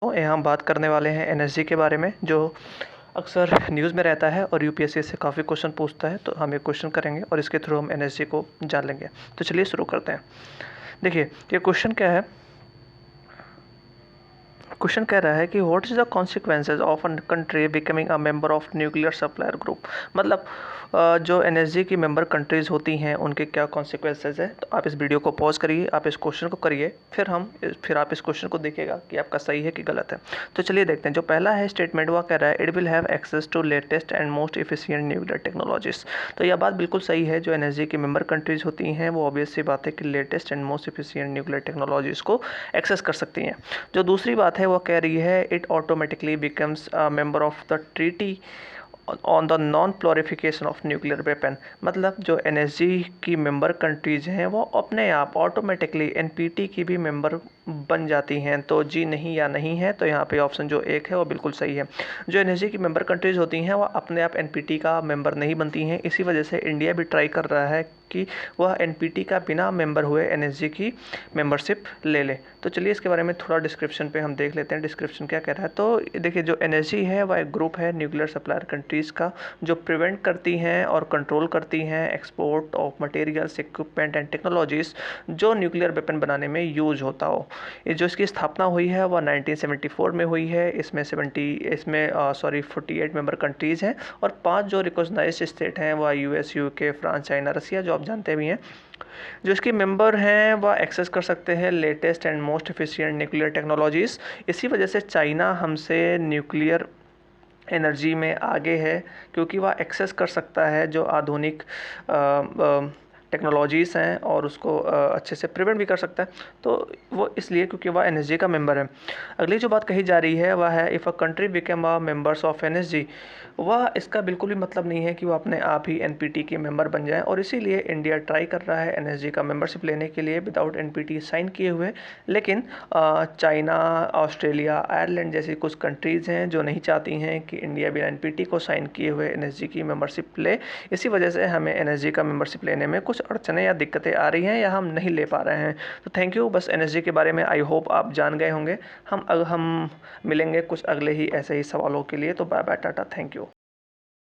तो यहाँ हम बात करने वाले हैं एनएसजी के बारे में, जो अक्सर न्यूज़ में रहता है और यूपीएससी से काफ़ी क्वेश्चन पूछता है। तो हम ये क्वेश्चन करेंगे और इसके थ्रू हम एनएसजी को जान लेंगे। तो चलिए शुरू करते हैं। देखिए, ये क्वेश्चन क्या है। क्वेश्चन कह रहा है कि what is the consequences of a country becoming a member of nuclear supplier group. मतलब जो एनएसजी की मेंबर कंट्रीज़ होती हैं उनके क्या कॉन्सिक्वेंसेज है। तो आप इस वीडियो को पॉज करिए, आप इस क्वेश्चन को करिए, फिर आप इस क्वेश्चन को देखिएगा कि आपका सही है कि गलत है। तो चलिए देखते हैं। जो पहला है स्टेटमेंट, वह कह रहा है it will have access to latest and most efficient nuclear technologies. तो यह बात बिल्कुल सही है। जो एनएसजी की मेंबर कंट्रीज़ होती हैं वो ऑब्वियस सी बात है कि latest and most efficient nuclear technologies को एक्सेस कर सकती हैं। जो दूसरी बात है वो कह रही है it automatically becomes a member of the treaty on the non proliferation of nuclear weapon. मतलब जो एनएसजी की मेंबर कंट्रीज़ हैं वो अपने आप ऑटोमेटिकली एनपीटी की भी मेंबर बन जाती हैं। तो जी नहीं या नहीं है, तो यहाँ पे ऑप्शन जो एक है वो बिल्कुल सही है। जो एनएसजी की मेंबर कंट्रीज़ होती हैं वह अपने आप एनपीटी का मेंबर नहीं बनती हैं। इसी वजह से इंडिया भी ट्राई कर रहा है कि वह एनपीटी का बिना मेंबर हुए एनएसजी की मेंबरशिप ले ले। तो चलिए इसके बारे में थोड़ा डिस्क्रिप्शन पे हम देख लेते हैं, डिस्क्रिप्शन क्या कह रहा है। तो देखिए, जो एनएसजी है वह एक ग्रुप है न्यूक्लियर सप्लायर कंट्रीज़ का, जो प्रिवेंट करती हैं और कंट्रोल करती हैं export of materials, equipment and technologies जो न्यूक्लियर वेपन बनाने में यूज होता हो। ये जो इसकी स्थापना हुई है वह 1974 में हुई है। इसमें 48 मेंबर कंट्रीज़ हैं और 5 जो रिकॉग्नाइज्ड स्टेट हैं वह यूएस, यूके, फ्रांस, चाइना, रसिया, जो आप जानते भी हैं। जो इसके मेंबर हैं वह एक्सेस कर सकते हैं latest and most efficient nuclear technologies. इसी वजह से चाइना हमसे न्यूक्लियर एनर्जी में आगे है, क्योंकि वह एक्सेस कर सकता है जो आधुनिक टेक्नोलॉजीज़ हैं और उसको अच्छे से प्रिवेंट भी कर सकता है। तो वो इसलिए क्योंकि वह एनएसजी का मेंबर है। अगली जो बात कही जा रही है वह है if a country become a members of NSG. वह इसका बिल्कुल भी मतलब नहीं है कि वो अपने आप ही एनपीटी के मेंबर बन जाए, और इसीलिए इंडिया ट्राई कर रहा है एनएसजी का मेंबरशिप लेने के लिए विदाउट एनपीटी साइन किए हुए। लेकिन चाइना, ऑस्ट्रेलिया, आयरलैंड जैसी कुछ कंट्रीज़ हैं जो नहीं चाहती हैं कि इंडिया बिना एनपीटी को साइन किए हुए एनएसजी की मेंबरशिप ले। इसी वजह से हमें एनएसजी का मेंबरशिप लेने में कुछ अड़चनें या दिक्कतें आ रही हैं या हम नहीं ले पा रहे हैं। तो थैंक यू। बस एनएसजी के बारे में आई होप आप जान गए होंगे। हम मिलेंगे कुछ अगले ही ऐसे ही सवालों के लिए। तो bye bye, tata, thank you.